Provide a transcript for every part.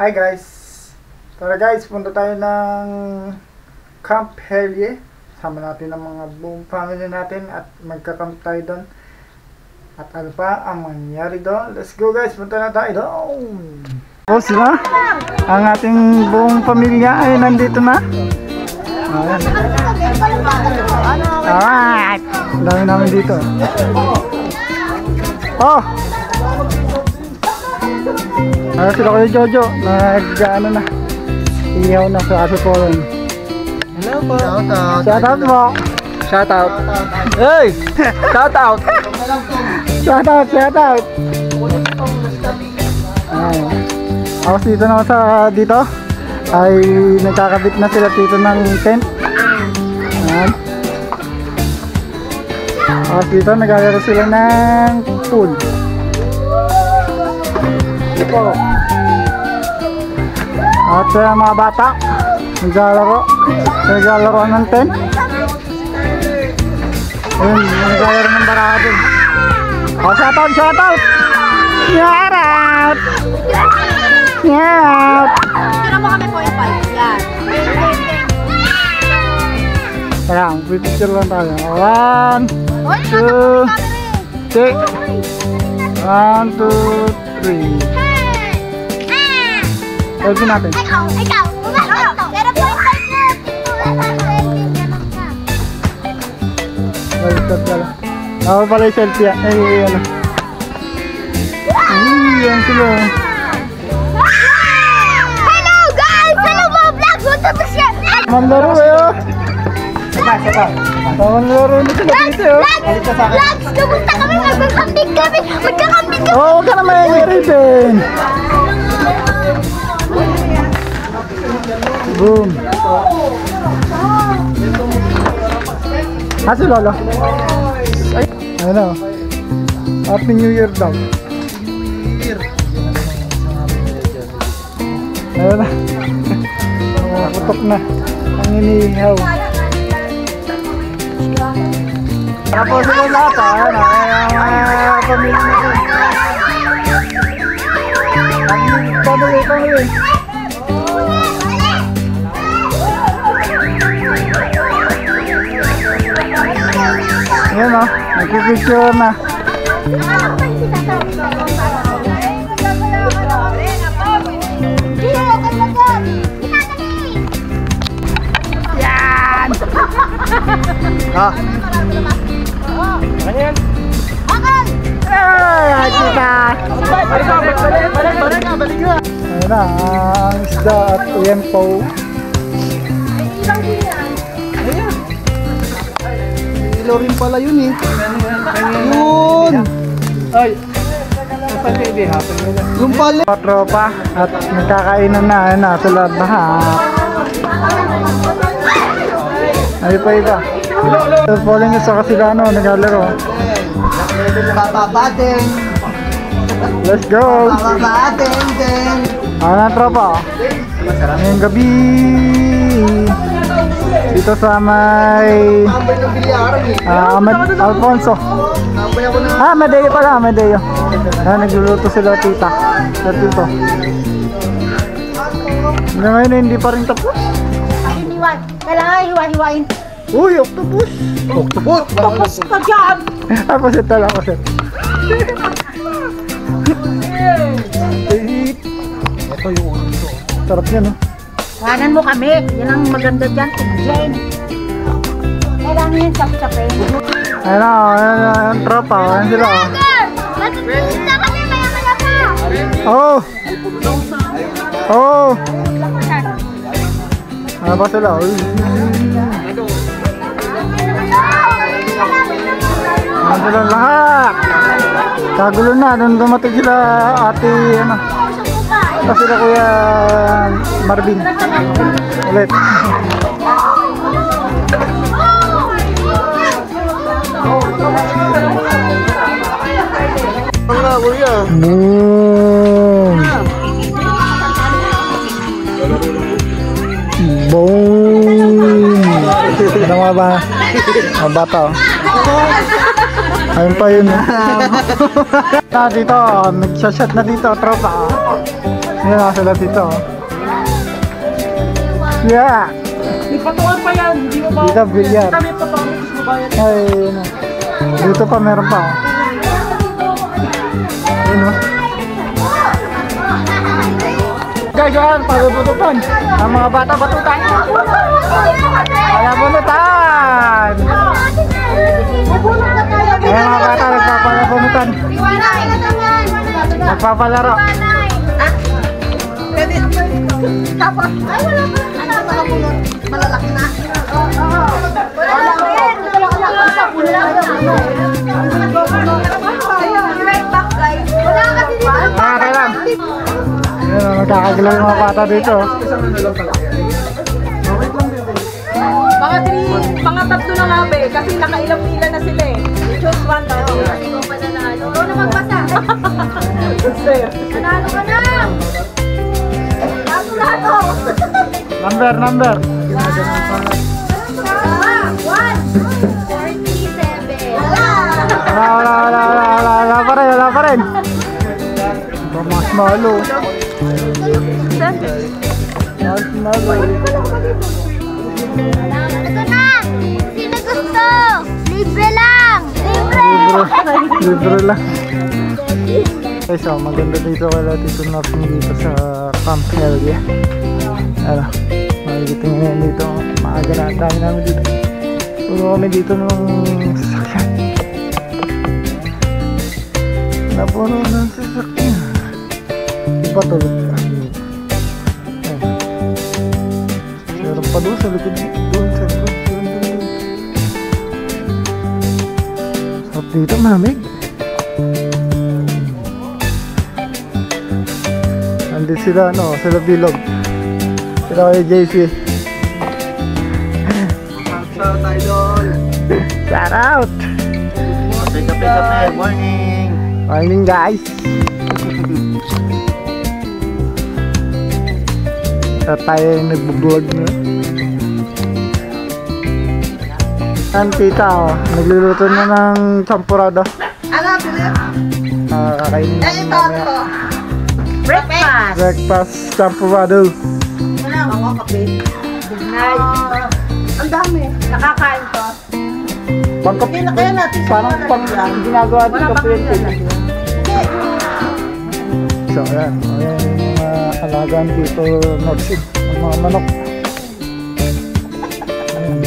Hi guys! Tara guys, punta tayo ng Camp Helye. Sama natin ang mga buong family natin at magka-camp tayo doon. At ano pa ang mangyari doon? Let's go guys, punta na tayo doon! Tapos na, ang ating buong pamilya ay nandito na. Ayan. Alright! Ang dami namin dito. Oh! Ano sila kayo Jojo? Nag-ano na. Iyaw na sa aso po rin. Hello po. Shout out mo. Shout out. Hey! Shout out. Shout out, shout out. Ako dito na sa dito ay nagkakabit na sila dito ng tent. Ayan. Ako dito naglalaro sila ng pool. At mga bata naglalaro ng tent. Ayun, naglalaro ng baraka din. Oh, shout out! Shout out! Shout out! Shout out! Tira mo kami 0.5. Yan. Ayan, pipicture lang tayo. 1, 2, 3. 1, 2, 3. Selfie natin. Ikaw. Pero 0.5 na. Baliktad pala. Ako pala yung selfie. Ay, ano. Yan sila. Hello guys! Hello mga vlog! Punta to siya! Manlaro eh. Sapa. Manlaro na sila dito eh. Vlogs! Kamusta kami? Magkakambing kami! Magkakambing kami! Oo, huwag ka naman yung ribbon. Boom. Si Lolo. Ano? Happy New Year daw. Ayun na. Putok na. Ang inihaw. Tapos sila lahat ha. Ang pamilya natin. Pamilya. Ayan o, nagpipicture na. Yan! Ah. Ano yan? Ay, kita! Balik ka! Ayan na, ang isda at uyempo. Ilo rin pala yun eh. Yun! Ay! Yung pala! Tropa at nagkakainan na tulad na ha. Ay pa iba. Falling sa Kasilano, naglalaro. Bababating. Let's go! Bababating din. Ano tropa? Ngayong gabi dito sa may Alfonso. Medeo pala, Medeo. Nagluluto sila tita. Sa tito. Ngayon hindi pa rin tapos. Kailangan hiwa-hiwain. Uy, octopus! Tapos ka dyan! Aposet tala, aposet. Ito yung ulo ito. Sarap yan, no? Kanan mo kami. Yan ang maganda dyan. Jane. Kailangan yan sap-sapin. Ayun na, ayun tropa. Ayun sila. Matutulita kami maya-maya pa. Oh! Oh! Ano ba sila? Uy! Ayun sila lahat! Kagulo na. Doon dumating sila ate, ano? Tapos sila kuya Marvin. Ulit. Boom! Boom! Ano nga ba? Ang bata oh. Ayun pa yun. Dito, nagsashot na dito, tropa. Yan na sila dito. Yeah! May patuan pa yan, hindi mo ba? Dito, bilyar. Kami patuan, gusto mo bayad. Ay, ano. Dito pa meron pa. Ayun o. Guys, yan, pabubututan. Ang mga bata, batutan. Palabunutan! Ayan mga bata, nagpapalabunutan. Nagpapalaro. Tapos, ay wala pa. Malalaki na. Ayan, magkakagalaw yung mga bata dito. Mga tatlo na nga be, kasi nakailang pila na sila eh. Choose one daw. Ikaw pa nanalo. Ikaw na magbasa. Nanalo ka na. Lato. Number. 147. Wala pa rin. Marshmallow. Ito na. Sino gusto? Libre lang. Libre lang. Okay, so maganda dito kala Tito Norton dito sa Camp Helge. Ano, makikita nyo yan dito. Maaga na, ang dami namin dito. Puro kami dito ng sasakyan. Napuno ng sasakyan. Iba tulog pa. Meron pa doon sa likod. Doon sa likod. Sarap dito, malamig. Nandito sila, sila Bilog. Sila kay JC. Shout out idol. Shout out! Kape. Morning. Morning guys! So tayo yung nagbo-vlog nyo. Yan tita, nagluluto na ng champurado. Ano, Philip? Kakainin namin mamaya. Breakfast champurado. Wala ako kape. Ang dami. Nakakain to. Pangkap, parang pang ginagawa din kape yun. So ayan, ayan yung mga alagaan dito Northside, ang mga manok. Ayan.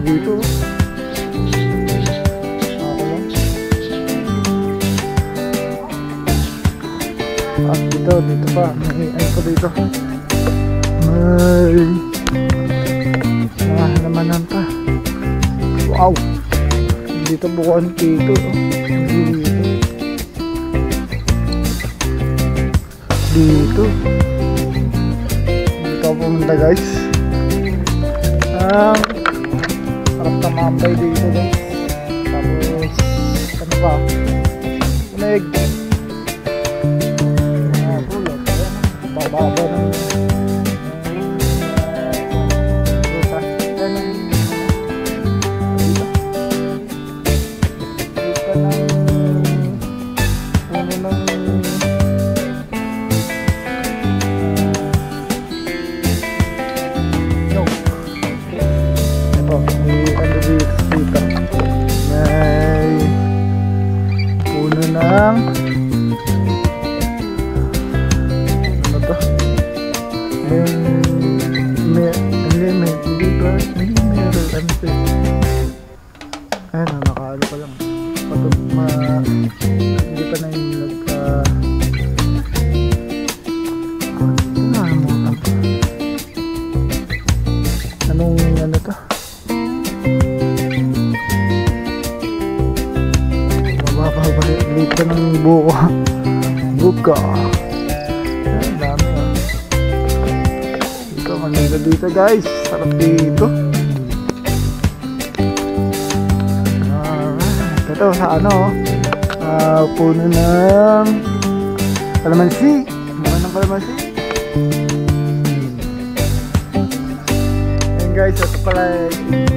Dito. At dito pa, may ano pa dito. May halamanan pa. Wow! Dito bukuan dito. Dito pumunta guys. Sarap na mambay dito guys. Tapos ano pa? Unig. Bababa ng ruta. Yan ang dito. Dito ng puno ng dito ng buka. Ang dami dito, maganda dito guys, sarap dito. Ito sa puno ng kalamansi. Bunga ng kalamansi. Ayan guys, ito pala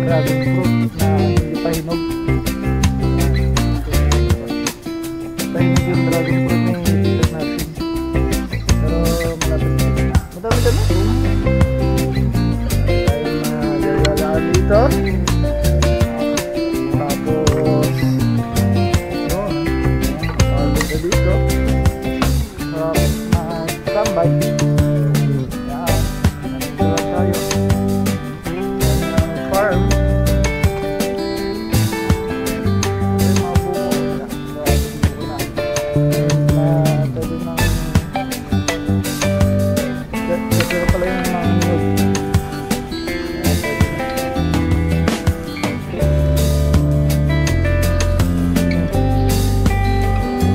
dragon fruit na hindi pa hinog. yung dragon fruit ni Tita natin. Pero malapit. Madami-dami. Tayo na gagalaan dito. Tapos yun. Maganda dito. Tambay. Yan. Nandito lang tayo. Yan ang farm. Ito yung mga buko. Pwede nang pwede pala yung mga nyug.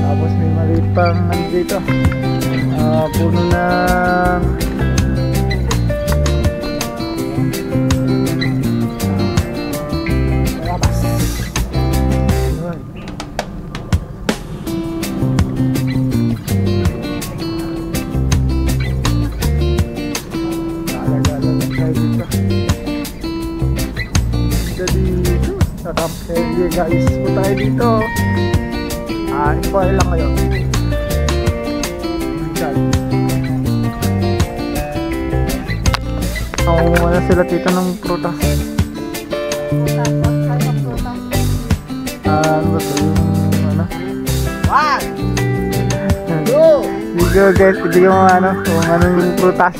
Tapos may maliit pang nandito. Puno ng labas. Yun. Gala-gala lang tayo dito. Dito sa Camp Helye guys. Punta tayo dito. Inquire lang kayo. Wala sila tito ng prutas. Ano ba ito? Yung ano? Video guys, ibigay mo ano kung ano yung prutas.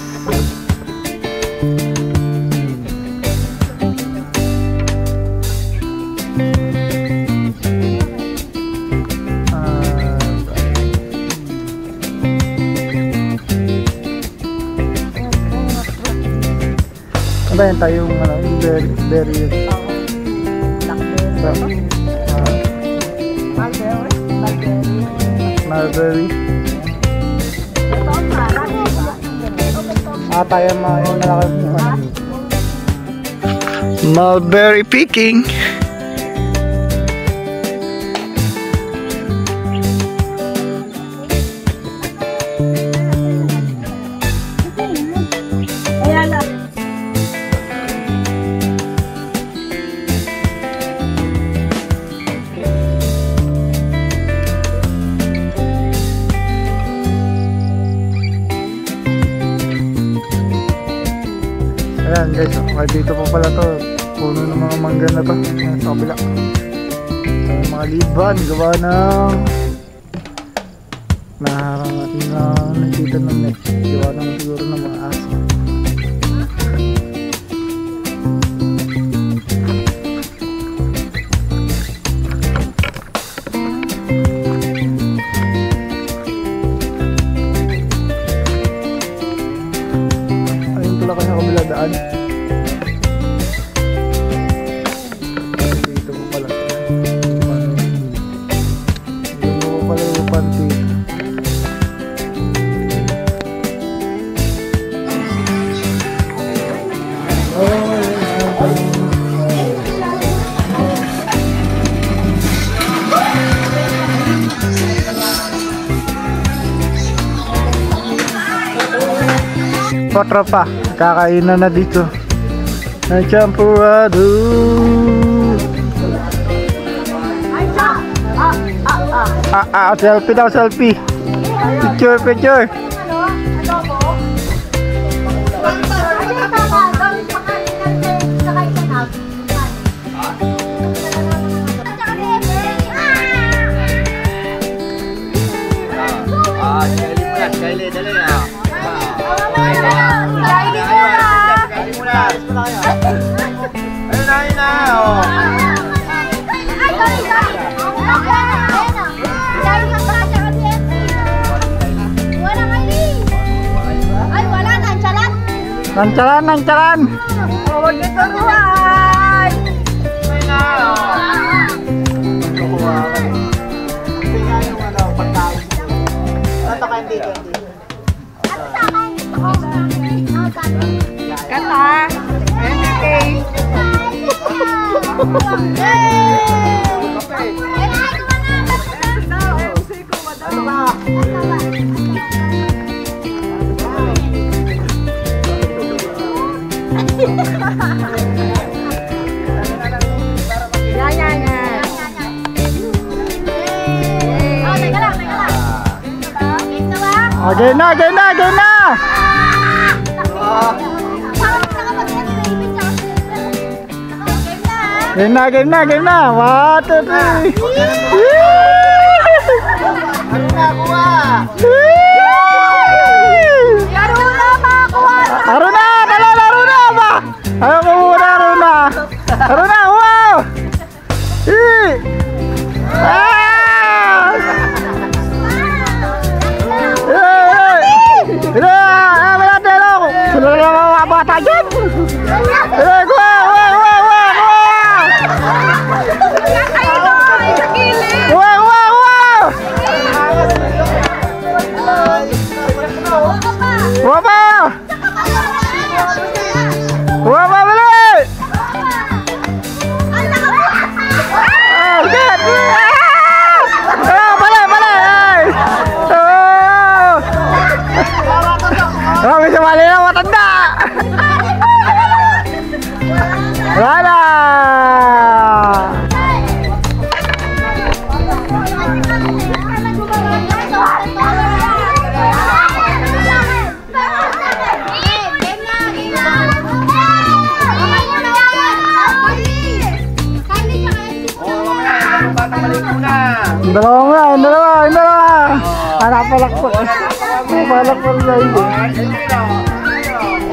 Ano ba yan tayo yung ano, yung berry yun? Blackberry. Mulberry. Tayo yung malaki mo. Mulberry picking. Ayan na. Ayan guys, okay, dito po pala to. Puno ng mga mangga na to. Ayan, sa kabila. Ayan, mga liban, gawa ng naharang natin na nakita ng net. Gawa ng siguro ng mga aso. Ayun pala kaya kabila daan. Dito po pala. Dito po pala yung panty. Tropa, kakainan na dito ng champurado. Selfie daw, selfie. Picture, picture. Kylie, dali na. Ayun na, oh. Nancaran, nancaran. Huwag ito buhay! Ayun na, oh. Kukuha ka. Hindi nga yung ano, pagkain. Ano ka hindi? Kata! NDK! Yan. Oh, teka lang. Game na, game na, game na! Game na, game na, game na! 1, 2, 3! Ano na, kuha? Aruna! Dala, Aruna ba? Ayaw ko muna, Aruna! Aruna, wow! Sudah lang mga bata dyan! Kuha! Kuha pa! Kuha pa, bali! Good! Bali! May sumali na matanda! Wala! Dalawa! Anak palakpak. Palakpak na yun.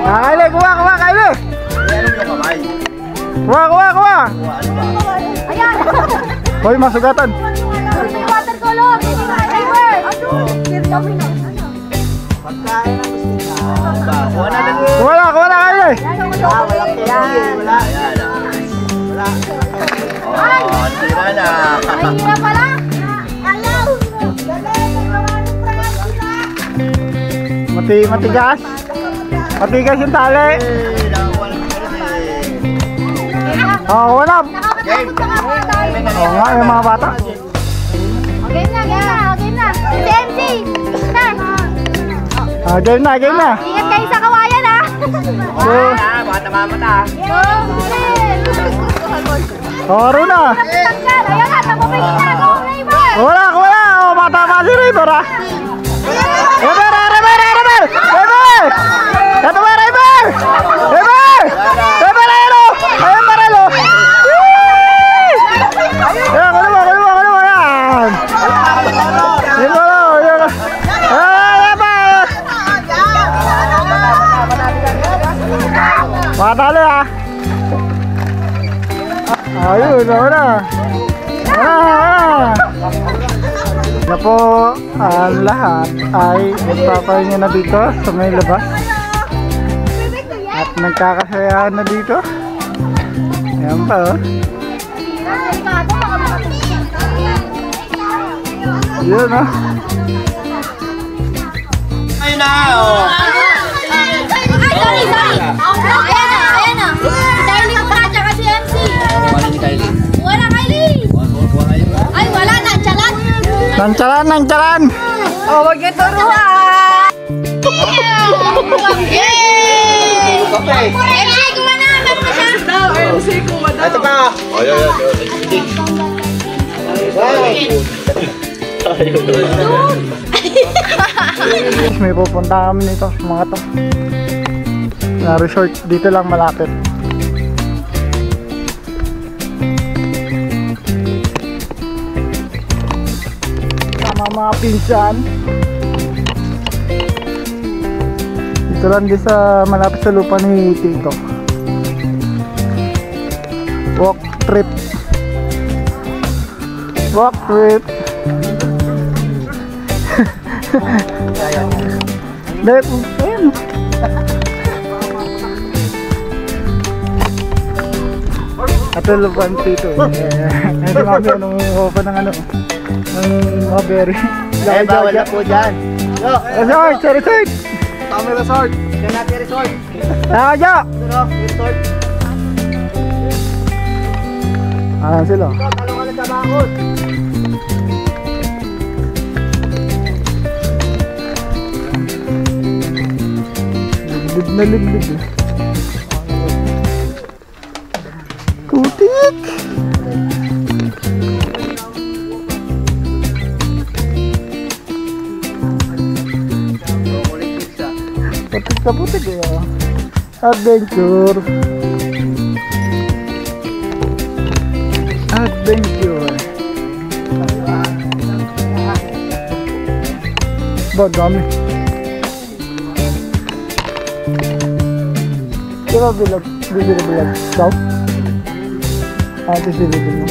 Kaili, kuha, Kaili! Kuha! Ayan! Hoy, masugatan! Watercolor! Kuha na, Kaili! Walang yan. Wala. Oh, tira na. Ay, hindi na pala! Alaw! Matigas yung tali. Oh, wala. Oo nga, yung mga bata. Game na! Si MC! Game na. Ingat kayo sa kawayan, ha! Baka namamata. Aruna. Ayan nga, tapos na ako, Raymar! Wala. Oh, matama si River, ha? River! Ayun, Marelo! Ayan, kaliwa yan! Matali, ha? Ayun, wala. Na po, ang lahat ay nagpapahinga na dito sa may labas. At nagkakasayahan na dito. Ayan pa, oh. Yun, oh. Ayun na, oh. Sorry! Ayan na! Si Kylie ang pa, tsaka si MC! Wala ni Kylie. Wala, Kylie! Ay, wala na! Chalan! Nang-chalan! Oh, wag niyo turuan! Yay! Okay. MC, kumana! Meron na siya! MC, kumada. Ito pa. May pupunta kami nito, mga to. Na resort, dito lang malapit. Sama mga pinsan. Dito lang din sa malapit sa lupa ni Tito. Walk trip. Dahil po, ayun. Ito lupan Tito. Ito mami, anong pa ng ano, ng mga berry. Eh, bawal na po dyan. Resort! Tama resort. Yan natin resort. Nakaja! Resort. Ayan sila. Talo ka na sa bakod. Liblib na liblib eh. Putik! na putik eh. Oh. Adventure. Adventure. Ba, dami. Kira bilag daw? Ate silipin mo.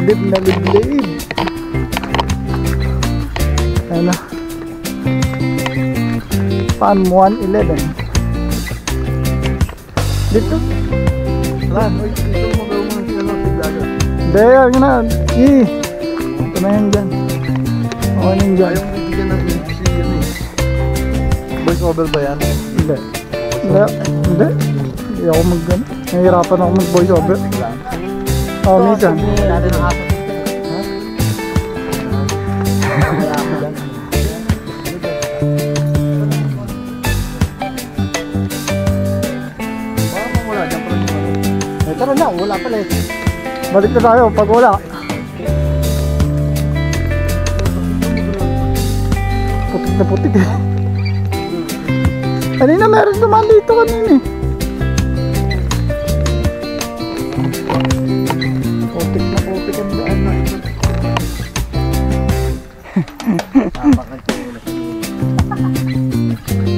Liblib na liblib. Ano? Pan 111. Dito? Lan, uy, dito mo daw mo si vlogger. Hindi, yun na. Ito na yan dyan. Okay na yun dyan. Ayaw mo bibigyan ng si yun eh. Voice over ba yan? Hindi. Hindi. Hindi ako mag-gan. Nahihirapan ako mag-voice over. Oo, minsan. Natin ang aso. Parang wala dyan pa rin yung ano. Tara na, wala pala eh. Balik na tayo pag wala. Putik na putik eh. Kanina meron naman dito kanina eh. Putik na putik ang daan na ito.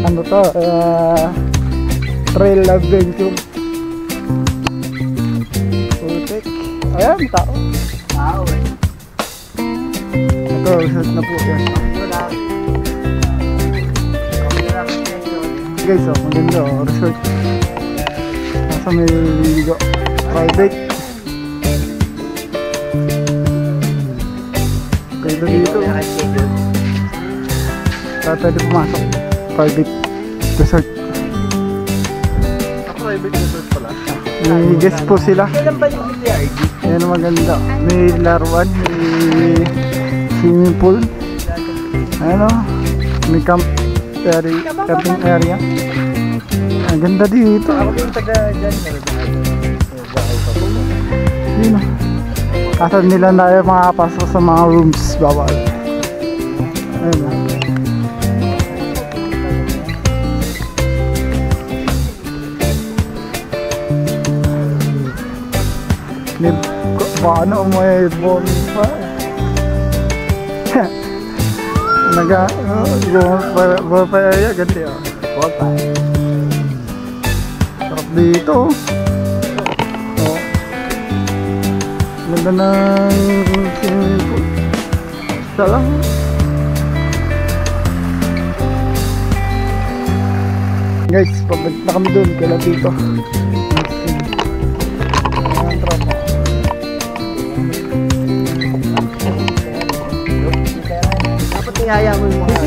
Ano to? Trail adventure. Putik. Ayan, tao. Tao eh. Ito, resort na po yan. Guys, oh, maganda oh, resort. Nasa may ligo. Private. Ganda dito. Kaya pwede pumasok. Private resort. Private resort pala. May guest po sila. Kailan ba yung BRD? Ayan ang maganda. May laruan, may swimming pool. Ano? May camping area. Ang ganda dito. Ako yung taga dyan. Yun o. Kasan nila na yung makapasok sa mga rooms. Bawal. Ayun o. Paano may bonfire? Bonfire area, ganti o. Bonfire. Sarap dito. Oh. Ganda ng swimming pool. Isa lang. Guys, pabalik na kami doon. Kaya dito. Ayan, tropa. Dapat niyaya mo yung mga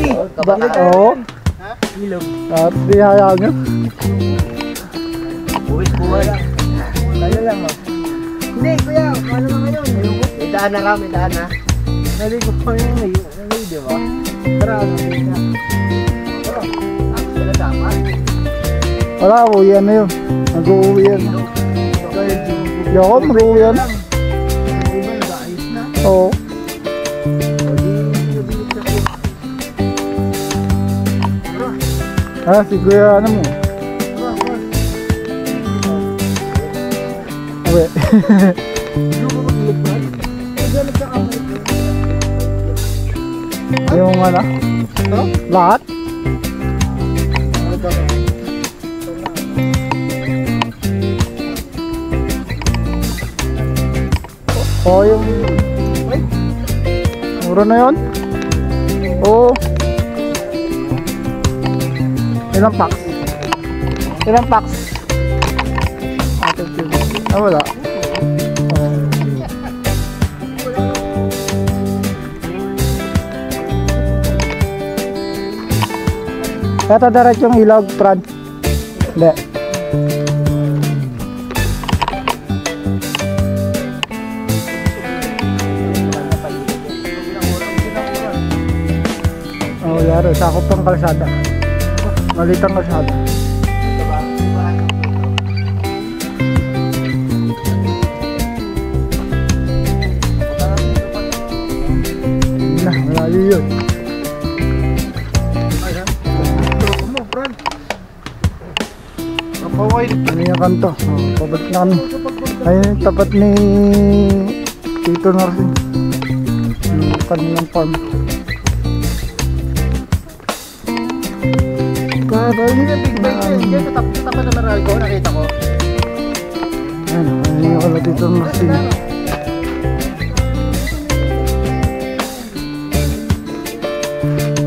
Oo. ilog. Tapos ihaya nyo. Buwis buwan. Kaya lang oh. Hindi kuya, paano naman yun? May daan na kami, daan na. Naligo pa yung ngayon, di ba? Tara, ano yun na? Sila dapat. Wala, uwi yan na yun. Nag-uwi yan. Yoko, mag-uwi yan. Iba, nag-ayos na. Oo. Ah, si Kuya, ano mo? Uwi. Yung ano? Lahat? Oo, yung... Mura na yun? Oo. Ilang packs? Ilang packs? Ah, wala. Ito diretso yung ilog, Fran. Hindi. Oh, yaro. Sakop ng kalsada. Malit ang kalsada. Layo yun. Ayan. Tropa mo, Fran. Kapaway. Ano yung kanto? Pabalik na kami. Ayun yung tapat ni Tito Narsin. Yung kanilang farm. Hindi na big bike yan. Diyan sa tapat na Meralco, nakita ko. Ayun yung kala Tito Narsin.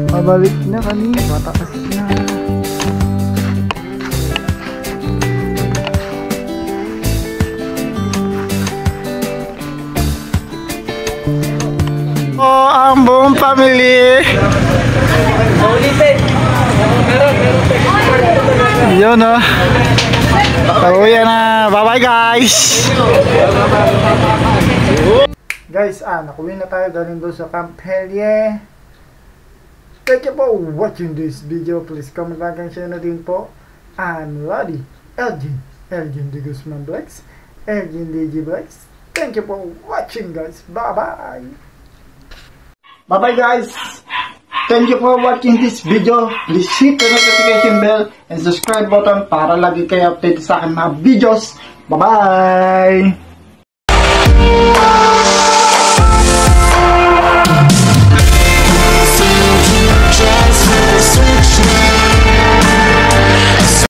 Pabalik na kami. Matakas na. Ang buong family. Yun o. Pauwi na. Bye bye guys. Guys, nakuwi na tayo galing doon sa Camp Helye. Thank you for watching this video. Please comment, like, and share na din po. I'm Lodi, Elgin de Guzman Blacks, Elgin DG Blacks. Thank you for watching guys. Bye bye. Bye bye guys. Thank you for watching this video. Please hit the notification bell and subscribe button para lagi kayo update sa aking mga videos. Bye bye.